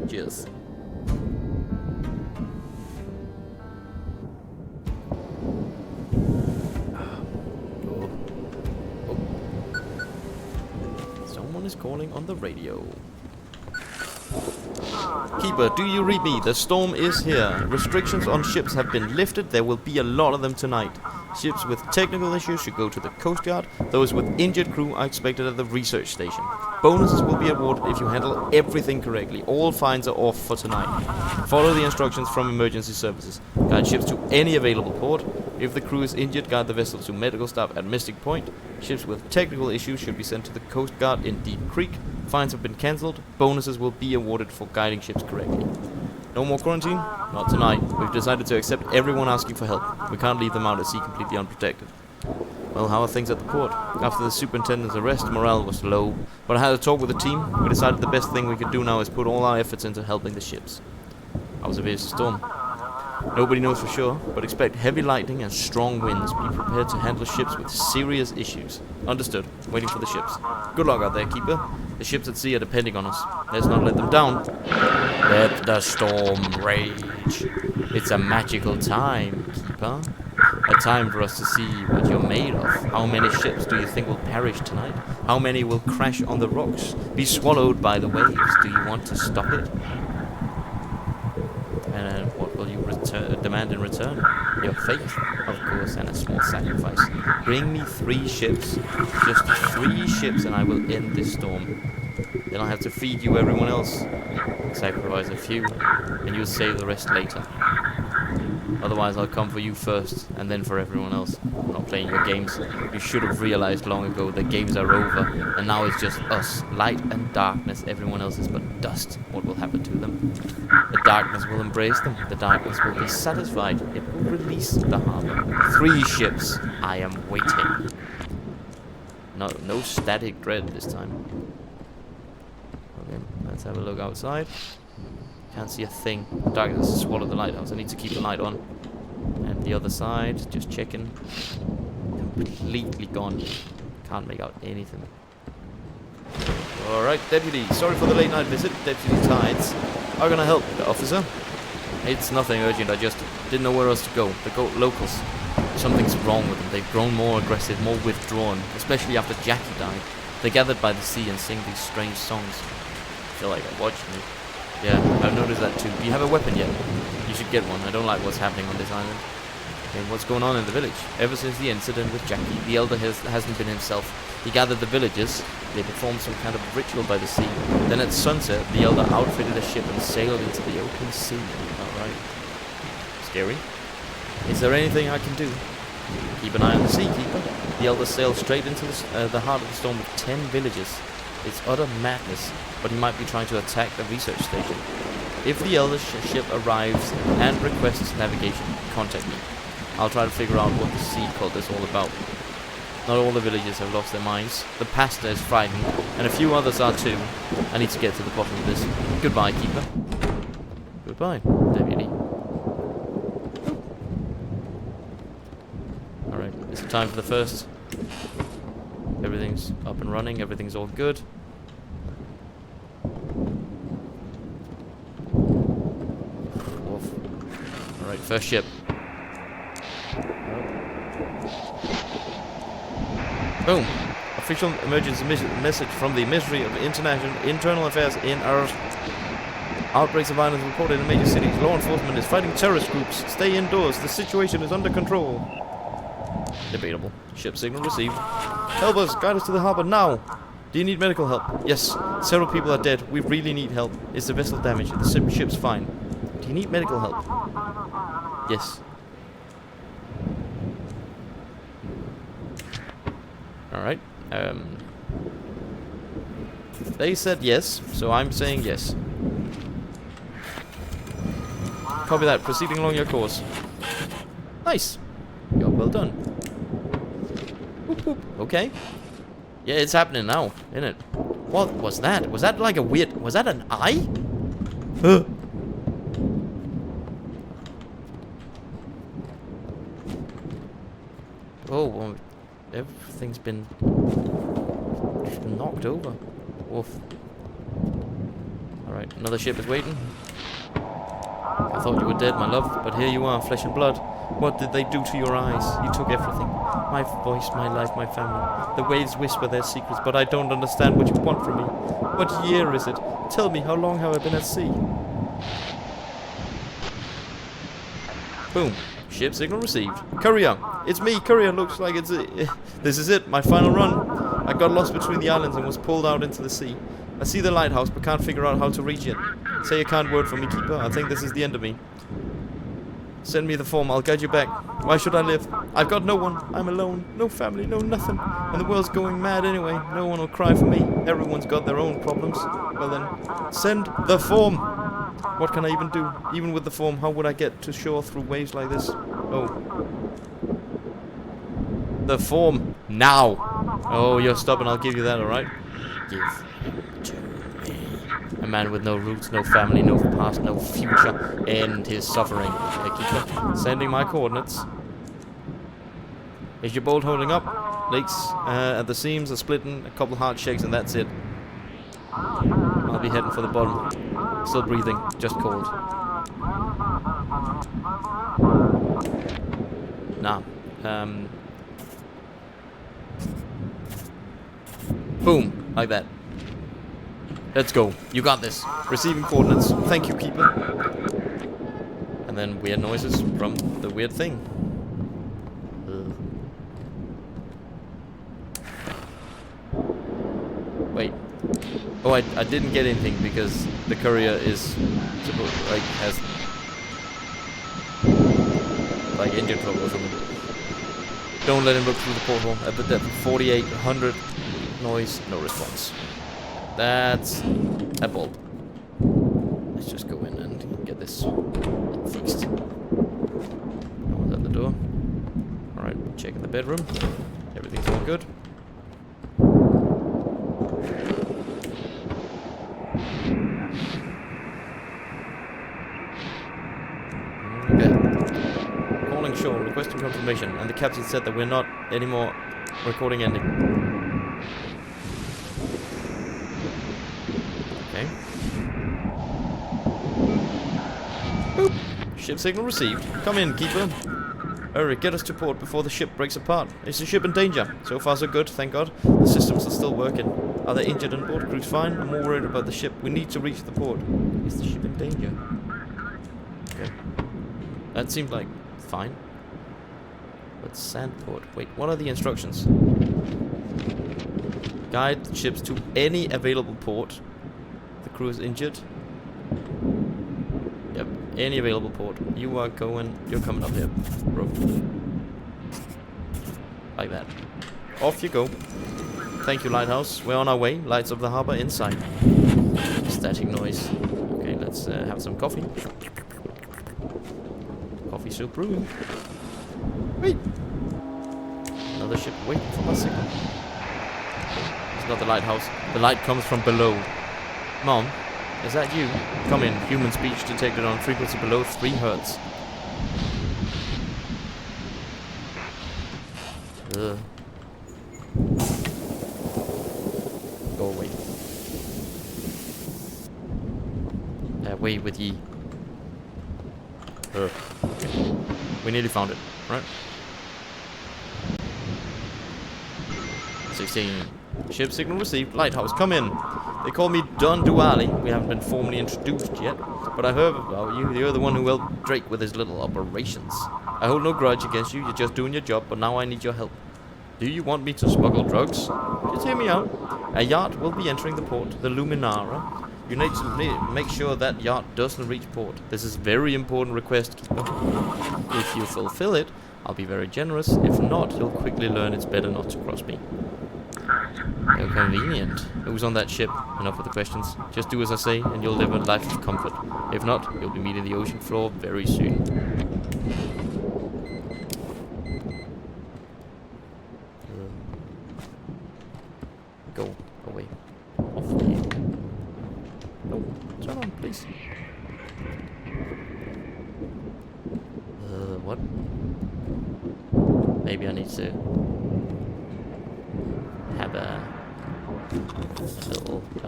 [SPEAKER 1] Cheers. Someone is calling on the radio. Keeper, do you read me? The storm is here. Restrictions on ships have been lifted. There will be a lot of them tonight. Ships with technical issues should go to the Coast Guard. Those with injured crew are expected at the research station. Bonuses will be awarded if you handle everything correctly. All fines are off for tonight. Follow the instructions from emergency services. Guide ships to any available port. If the crew is injured, guide the vessel to medical staff at Mystic Point. Ships with technical issues should be sent to the Coast Guard in Deep Creek. Fines have been cancelled. Bonuses will be awarded for guiding ships correctly. No more quarantine? Not tonight. We've decided to accept everyone asking for help. We can't leave them out at sea completely unprotected. Well, how are things at the port? After the superintendent's arrest, morale was low. But I had a talk with the team. We decided the best thing we could do now is put all our efforts into helping the ships. How severe is the storm? Nobody knows for sure, but expect heavy lightning and strong winds. Be prepared to handle ships with serious issues. Understood. Waiting for the ships. Good luck out there, Keeper. The ships at sea are depending on us. Let's not let them down. Let the storm rage. It's a magical time, Keeper. A time for us to see what you're made of. How many ships do you think will perish tonight? How many will crash on the rocks? Be swallowed by the waves? Do you want to stop it? And what will you demand in return? Your faith, of course, and a small sacrifice. Bring me 3 ships. Just 3 ships and I will end this storm. Then I'll have to feed you everyone else. Sacrifice a few, and you'll save the rest later. Otherwise, I'll come for you first, and then for everyone else. I'm not playing your games. You should have realized long ago the games are over, and now it's just us, light and darkness. Everyone else is but dust. What will happen to them? The darkness will embrace them. The darkness will be satisfied. It will release the harbor. 3 ships. I am waiting. No static dread this time. Okay, let's have a look outside. Can't see a thing. Darkness has swallowed the lighthouse. I need to keep the light on. And the other side, just checking. Completely gone. Can't make out anything. Alright, Deputy. Sorry for the late night visit. Deputy Tides. How can I help, officer? It's nothing urgent. I just didn't know where else to go. The locals. Something's wrong with them. They've grown more aggressive, more withdrawn. Especially after Jackie died. They gathered by the sea and sing these strange songs. I feel like they're watching me. Yeah, I've noticed that too. Do you have a weapon yet? You should get one. I don't like what's happening on this island. Okay, what's going on in the village? Ever since the incident with Jackie, the elder hasn't been himself. He gathered the villagers. They performed some kind of ritual by the sea. Then at sunset, the elder outfitted a ship and sailed into the open sea. Alright. Scary. Is there anything I can do? Keep an eye on the sea, Keeper. The elder sailed straight into the heart of the storm with 10 villagers. It's utter madness, but he might be trying to attack the research station. If the elder ship arrives and requests navigation, contact me. I'll try to figure out what the sea cult is all about. Not all the villagers have lost their minds. The pastor is frightened, and a few others are too. I need to get to the bottom of this. Goodbye, keeper. Goodbye, deputy. Alright, is it time for the first? Everything's up and running, everything's all good. Alright, first ship. Boom! Official emergency message from the Ministry of Internal Affairs in Earth. Outbreaks of violence reported in major cities. Law enforcement is fighting terrorist groups. Stay indoors. The situation is under control. Debatable. Ship signal received. Help us! Guide us to the harbor now! Do you need medical help? Yes. Several people are dead. We really need help. Is the vessel damaged? The ship's fine. Do you need medical help? Yes. Alright. They said yes, so I'm saying yes. Copy that. Proceeding along your course. Nice. Job well done. Whoop, whoop. Okay. Yeah, it's happening now, isn't it? What was that? Was that like a weird... Was that an eye? Oh, well, everything's been knocked over. Woof. Alright, another ship is waiting. I thought you were dead, my love, but here you are, flesh and blood. What did they do to your eyes? You took everything. My voice, my life, my family. The waves whisper their secrets, but I don't understand what you want from me. What year is it? Tell me, how long have I been at sea? Boom. Ship signal received. Courier! It's me, courier. Looks like it's... this is it, my final run. I got lost between the islands and was pulled out into the sea. I see the lighthouse, but can't figure out how to reach it. Say a kind word for me, keeper. I think this is the end of me. Send me the form. I'll guide you back. Why should I live? I've got no one. I'm alone. No family, no nothing. And the world's going mad anyway. No one will cry for me. Everyone's got their own problems. Well then, send the form. What can I even do? Even with the form, how would I get to shore through waves like this? Oh. The form. Now. Oh, you're stubborn. I'll give you that, alright? Give to me. A man with no roots, no family, no past, no future. End his suffering. Keeper, sending my coordinates. Is your bolt holding up? Leaks at the seams are splitting. A couple hard shakes and that's it. I'll be heading for the bottom. Still breathing, just cold. Nah. Boom, like that. Let's go. You got this. Receiving coordinates. Thank you, keeper. And then weird noises from the weird thing. Wait. Oh, I didn't get anything because the courier is like has like engine trouble or something. Don't let him look through the porthole. At the depth of 4,800 noise, no response. That's a bulb. Let's just go in and get this fixed. No one's at the door. Alright, checking the bedroom. Everything's all good. Okay. Calling shore, requesting confirmation, and the captain said that we're not anymore recording ending. Okay. Boop. Ship signal received. Come in, keeper. Hurry, get us to port before the ship breaks apart. Is the ship in danger? So far so good, thank God. The systems are still working. Are they injured on board? Crew's fine. I'm more worried about the ship. We need to reach the port. Is the ship in danger? Okay. That seemed like fine. But Sandport. Wait, what are the instructions? Guide the ships to any available port. The crew is injured. Yep, any available port. You are going... You're coming up here, bro. Like that. Off you go. Thank you, Lighthouse. We're on our way. Lights of the harbor in sight. Static noise. Okay, let's have some coffee. Coffee soup brewing. Wait. Another ship waiting for my signal. It's not the lighthouse. The light comes from below. Mom, is that you? Come in. Human speech detected on frequency below 3 Hertz. Ugh. Go away. Away with ye. Ugh. Okay. We nearly found it, right? 16. Ship signal received. Lighthouse, come in. They call me Don Duali. We haven't been formally introduced yet, but I heard about you. You're the one who helped Drake with his little operations. I hold no grudge against you. You're just doing your job, but now I need your help. Do you want me to smuggle drugs? Just hear me out. A yacht will be entering the port, the Luminara. You need to make sure that yacht doesn't reach port. This is a very important request, Keeper. If you fulfill it, I'll be very generous. If not, you'll quickly learn it's better not to cross me. How convenient. Who's on that ship? Enough of the questions. Just do as I say, and you'll live a life of comfort. If not, you'll be meeting the ocean floor very soon. Go away. Off with you. No, turn on, please. What? Maybe I need to have a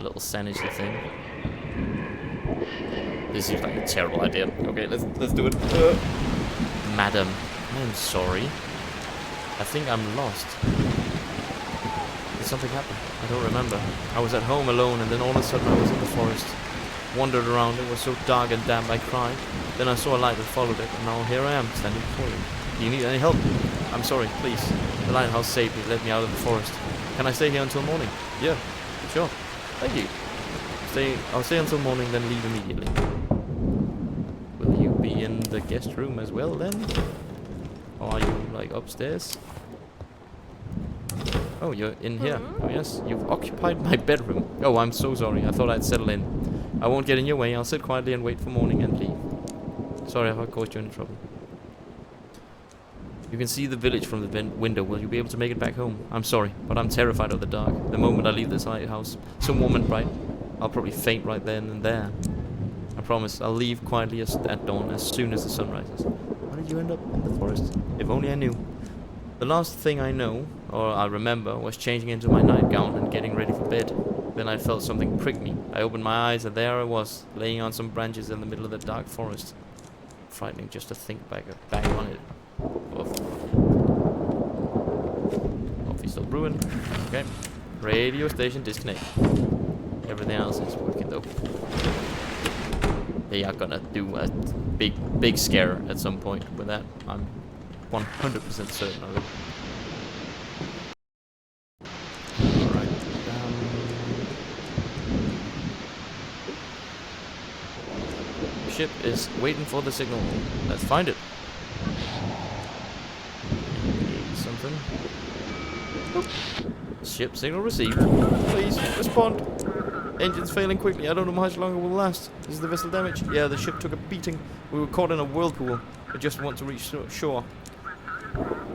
[SPEAKER 1] little sanity thing. This seems like a terrible idea. Okay, let's do it. Madam, I'm sorry. I think I'm lost. Did something happen? I don't remember. I was at home alone, and then all of a sudden I was in the forest. Wandered around. It was so dark and damp I cried. Then I saw a light and followed it, and now here I am, standing before you. Do you need any help? I'm sorry, please. The lighthouse saved me, let me out of the forest. Can I stay here until morning? Yeah, sure. Thank you. I'll stay until morning, then leave immediately. Will you be in the guest room as well then? Or are you like upstairs? Oh, you're in here. Oh yes, you've occupied my bedroom. Oh, I'm so sorry. I thought I'd settle in. I won't get in your way. I'll sit quietly and wait for morning and leave. Sorry if I caused you any trouble. You can see the village from the window. Will you be able to make it back home? I'm sorry, but I'm terrified of the dark. The moment I leave this lighthouse, so warm and bright, I'll probably faint right then and there. I promise, I'll leave quietly at dawn as soon as the sun rises. How did you end up in the forest? If only I knew. The last thing I know, or I remember, was changing into my nightgown and getting ready for bed. Then I felt something prick me. I opened my eyes and there I was, laying on some branches in the middle of the dark forest. Frightening just to think back on it. Coffee still brewing. Okay. Radio station disconnect. Everything else is working though. They are gonna do a big scare at some point with that. I'm 100% certain of it. Alright. Ship is waiting for the signal. Let's find it. Something. Oop. Ship signal received. Please respond. Engines failing quickly. I don't know how much longer will last. Is the vessel damaged? Yeah, the ship took a beating. We were caught in a whirlpool. I just want to reach shore.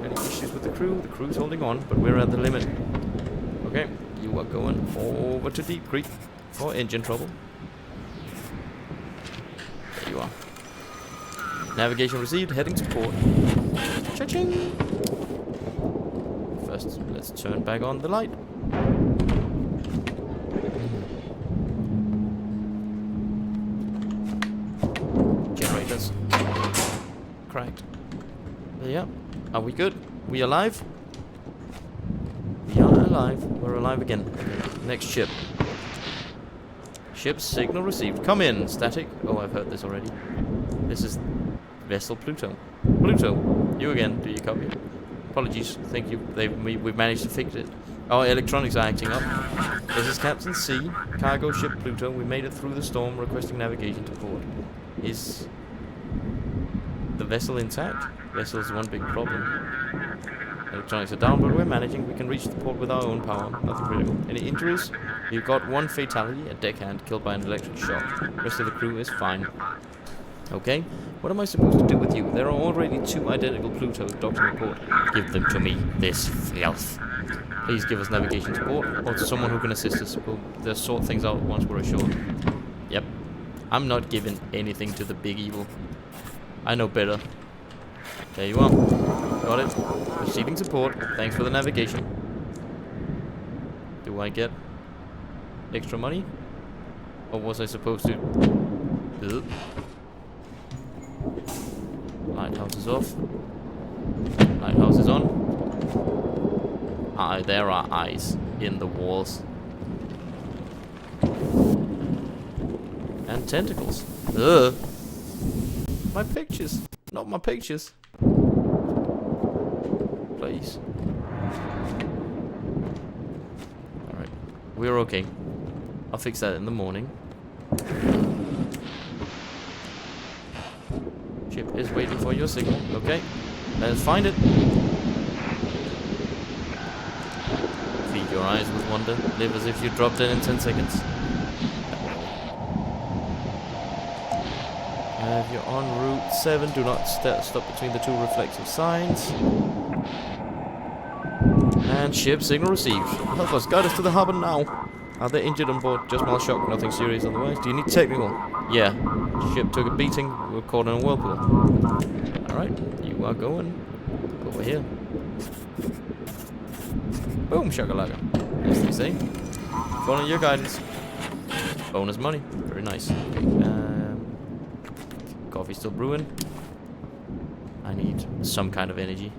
[SPEAKER 1] Any issues with the crew? The crew's holding on, but we're at the limit. Okay, you are going over to Deep Creek for engine trouble. There you are. Navigation received, heading to port. Cha-ching! First, let's turn back on the light. Generators. Cracked. Yeah. Are we good? We alive? We are alive. We're alive again. Okay. Next ship. Ship signal received. Come in, static. Oh, I've heard this already. This is vessel Pluto. Pluto, you again. Do you copy? Apologies. Thank you. We've managed to fix it. Our electronics are acting up. This is Captain C. Cargo ship Pluto. We made it through the storm, requesting navigation to port. Is the vessel intact? Vessel is one big problem. Electronics are down, but we're managing. We can reach the port with our own power. Nothing critical. Any injuries? We've got one fatality, a deckhand killed by an electric shock. Rest of the crew is fine. Okay? What am I supposed to do with you? There are already 2 identical Plutos docked in the port. Give them to me, this filth. Please give us navigation support, or to someone who can assist us. We'll sort things out once we're ashore. Yep. I'm not giving anything to the big evil. I know better. There you are. Got it. Receiving support. Thanks for the navigation. Do I get extra money? Or was I supposed to... Ugh. Lighthouse is off. Lighthouse is on. There are eyes in the walls. And tentacles. Ugh. My pictures. Not my pictures. Please. Alright. We're okay. I'll fix that in the morning. Ship is waiting for your signal. Okay. Let's find it. Feed your eyes with wonder. Live as if you dropped in 10 seconds. If you're on Route 7, do not stop between the 2 reflective signs. And ship signal received. Help us, guide us to the harbor now. Are they injured on board? Just mild shock, nothing serious otherwise. Do you need technical? Yeah. Ship took a beating. We were caught in a whirlpool. Alright, you are going over here. Boom, shakalaka. As they say. Following your guidance. Bonus money. Very nice. Okay, coffee still brewing. I need some kind of energy.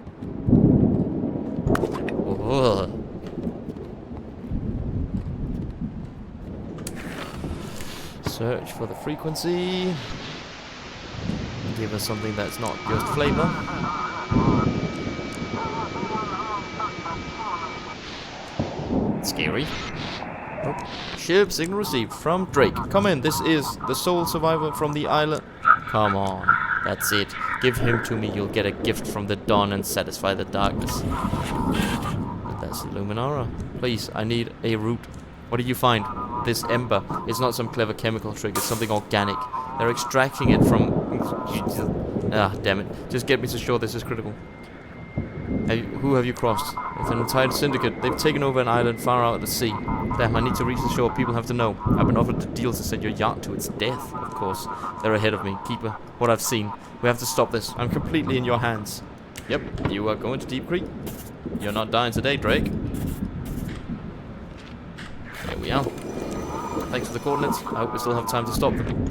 [SPEAKER 1] Whoa. Search for the frequency. Give us something that's not just flavor. Scary. Oh. Ship signal received from Drake. Come in, this is the sole survivor from the island. Come on, that's it. Give him to me, you'll get a gift from the dawn and satisfy the darkness. But that's the Luminara. Please, I need a root. What did you find? This ember. It's not some clever chemical trick, it's something organic. They're extracting it from... Ah, damn it. Just get me to shore, this is critical. Who have you crossed? It's an entire syndicate. They've taken over an island far out at sea. Damn, I need to reach the shore. People have to know. I've been offered a deal to send your yacht to its death, of course. They're ahead of me. Keeper, what I've seen. We have to stop this. I'm completely in your hands. Yep, you are going to Deep Creek. You're not dying today, Drake. Here we are. Thanks for the coordinates. I hope we still have time to stop them.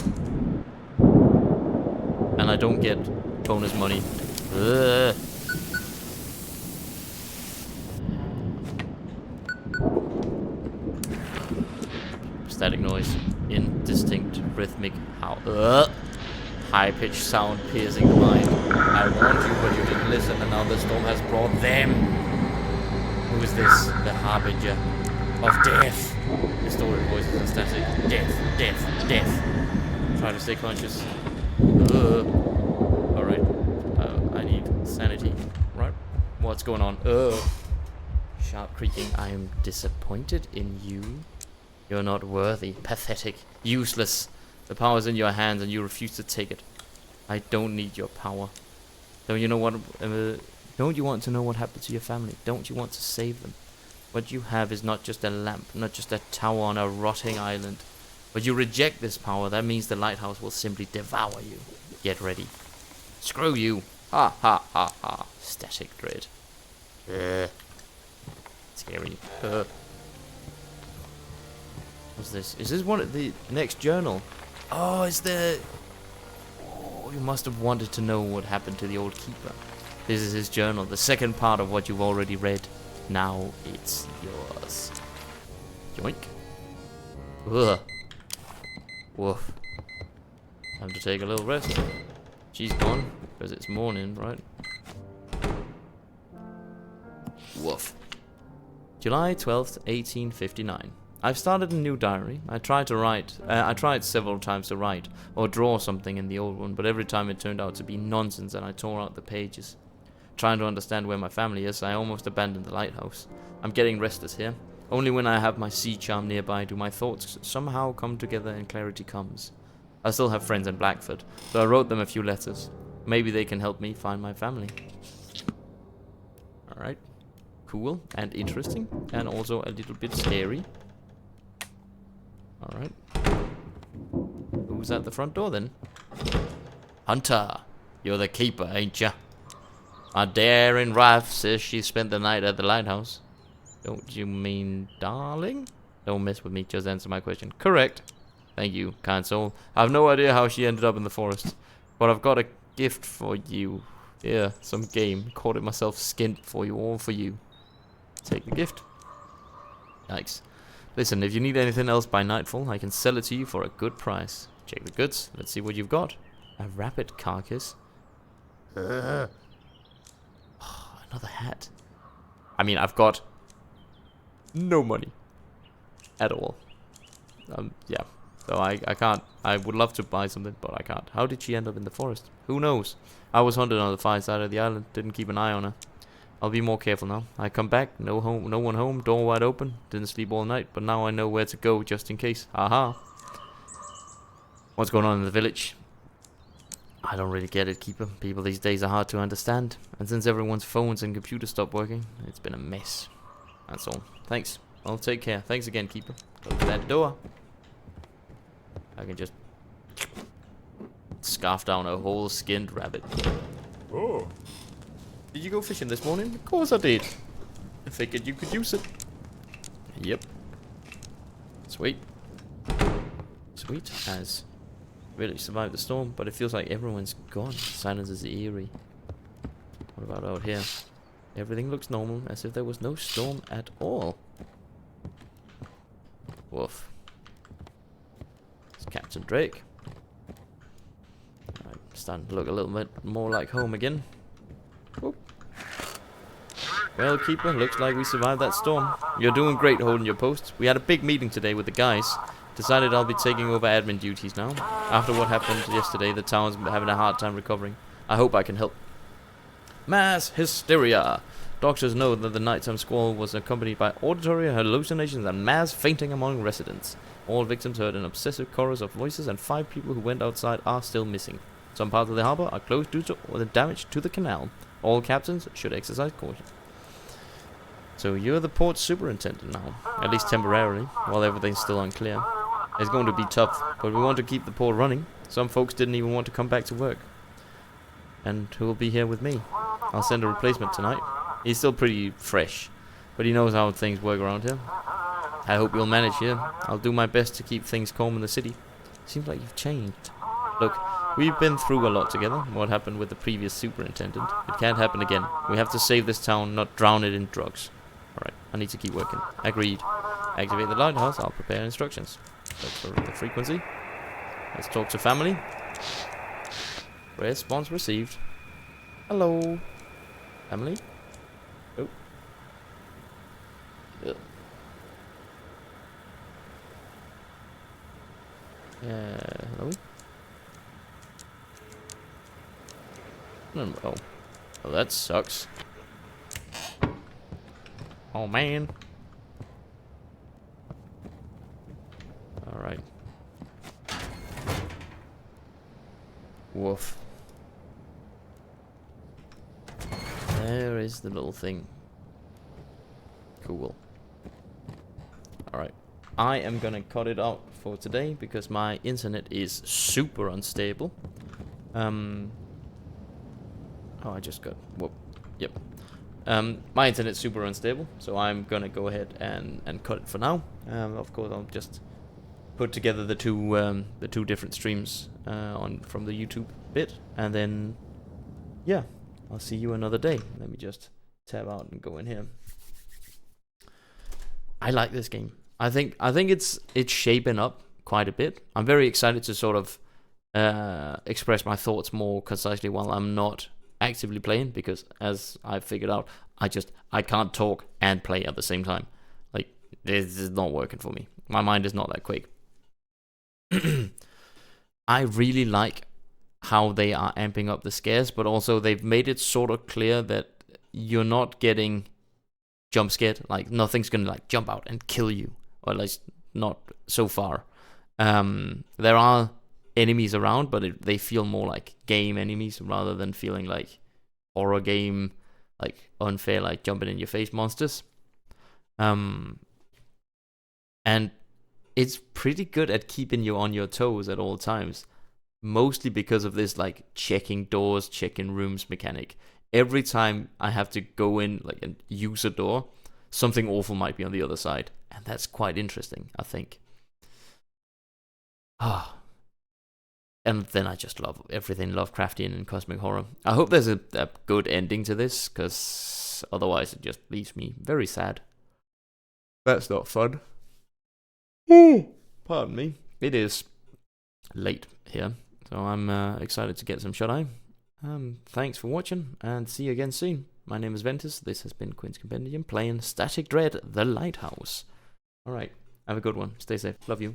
[SPEAKER 1] And I don't get bonus money. Ugh. Static noise. Indistinct rhythmic high-pitched sound piercing the mind. I warned you, but you didn't listen, and now the storm has brought them. Who is this? The harbinger of death. Distorted voices and static. Death, death, death. Try to stay conscious. Alright. I need sanity. Right? What's going on? Sharp creaking. I am disappointed in you. You're not worthy. Pathetic. Useless. The power's in your hands and you refuse to take it. I don't need your power. Don't you know what... don't you want to know what happened to your family? Don't you want to save them? What you have is not just a lamp, not just a tower on a rotting island. But you reject this power, that means the lighthouse will simply devour you. Get ready. Screw you. Ha ha ha ha. Static dread. Scary. What's this? Is this one of the next journal? Oh, is there... Oh, you must have wanted to know what happened to the old keeper. This is his journal, the second part of what you've already read. Now it's yours. Yoink. Ugh. Woof. Time to take a little rest. She's gone, because it's morning, right? Woof. July 12th, 1859. I've started a new diary. I tried to write. I tried several times to write or draw something in the old one, but every time it turned out to be nonsense and I tore out the pages. Trying to understand where my family is, I almost abandoned the lighthouse. I'm getting restless here. Only when I have my sea charm nearby do my thoughts somehow come together and clarity comes. I still have friends in Blackford, so I wrote them a few letters. Maybe they can help me find my family. Alright. Cool and interesting, and also a little bit scary. Alright. Who's at the front door then? Hunter! You're the keeper, ain't ya? My daring wife says she spent the night at the lighthouse. Don't you mean darling? Don't mess with me, just answer my question. Correct. Thank you, kind soul. I have no idea how she ended up in the forest, but I've got a gift for you. Yeah, some game. Caught it myself, skinned for you, all for you. Take the gift. Yikes. Listen, if you need anything else by nightfall, I can sell it to you for a good price. Check the goods. Let's see what you've got. A rabbit carcass. Oh, another hat. I mean, I've got no money at all. Yeah. So I can't. I would love to buy something, but I can't. How did she end up in the forest? Who knows? I was hunted on the far side of the island. Didn't keep an eye on her. I'll be more careful now. I come back, no one home, door wide open. Didn't sleep all night, but now I know where to go just in case. Aha. What's going on in the village? I don't really get it, Keeper. People these days are hard to understand. And since everyone's phones and computers stopped working, it's been a mess. That's all. Thanks. I'll take care. Thanks again, Keeper. Close that door. I can just scarf down a whole skinned rabbit. Oh. Did you go fishing this morning? Of course I did. I figured you could use it. Yep. Sweet. Sweet as. Really survived the storm, but it feels like everyone's gone. Silence is eerie. What about out here? Everything looks normal, as if there was no storm at all. Woof. It's Captain Drake. I'm starting to look a little bit more like home again. Whoop. Well, Keeper, looks like we survived that storm. You're doing great holding your post. We had a big meeting today with the guys. Decided I'll be taking over admin duties now. After what happened yesterday, the town's having a hard time recovering. I hope I can help. Mass hysteria. Doctors know that the nighttime squall was accompanied by auditory hallucinations and mass fainting among residents. All victims heard an obsessive chorus of voices, and 5 people who went outside are still missing. Some parts of the harbor are closed due to the damage to the canal. All captains should exercise caution. So you're the port superintendent now, at least temporarily, while everything's still unclear. It's going to be tough, but we want to keep the port running. Some folks didn't even want to come back to work. And who will be here with me? I'll send a replacement tonight. He's still pretty fresh, but he knows how things work around here. I hope you'll manage here. I'll do my best to keep things calm in the city. Seems like you've changed. Look, we've been through a lot together. What happened with the previous superintendent? It can't happen again. We have to save this town, not drown it in drugs. Alright, I need to keep working. Agreed. Activate the lighthouse. I'll prepare instructions. Look for the frequency. Let's talk to family. Response received. Hello. Family? Oh. Ugh. Hello? Oh. Well, that sucks. Oh, man. Alright. Woof. There is the little thing. Cool. Alright. I am gonna cut it out for today because my internet is super unstable. Oh, I just got... Whoop. Yep. My internet's super unstable, so I'm gonna go ahead and cut it for now. Of course, I'll just put together the two different streams from the YouTube bit, and then yeah, I'll see you another day. Let me just tab out and go in here. I like this game. I think it's shaping up quite a bit. I'm very excited to sort of express my thoughts more concisely while I'm not actively playing, because as I've figured out, I can't talk and play at the same time. Like, this is not working for me. My mind is not that quick. I really like how they are amping up the scares, but also they've made it sort of clear that you're not getting jump scared. Like, nothing's gonna like jump out and kill you, or at least not so far. There are enemies around, but they feel more like game enemies rather than feeling like horror game, like unfair, like jumping in your face monsters. And it's pretty good at keeping you on your toes at all times, mostly because of this like checking doors, checking rooms mechanic. Every time I have to go in like and use a door, something awful might be on the other side, and that's quite interesting, I think. And then I just love everything Lovecraftian and cosmic horror. I hope there's a good ending to this, because otherwise it just leaves me very sad. That's not fun. Pardon me. It is late here, so I'm excited to get some shut-eye. Thanks for watching, and see you again soon. My name is Ventus. This has been Quinn's Compendium, playing Static Dread: The Lighthouse. Alright, have a good one. Stay safe. Love you.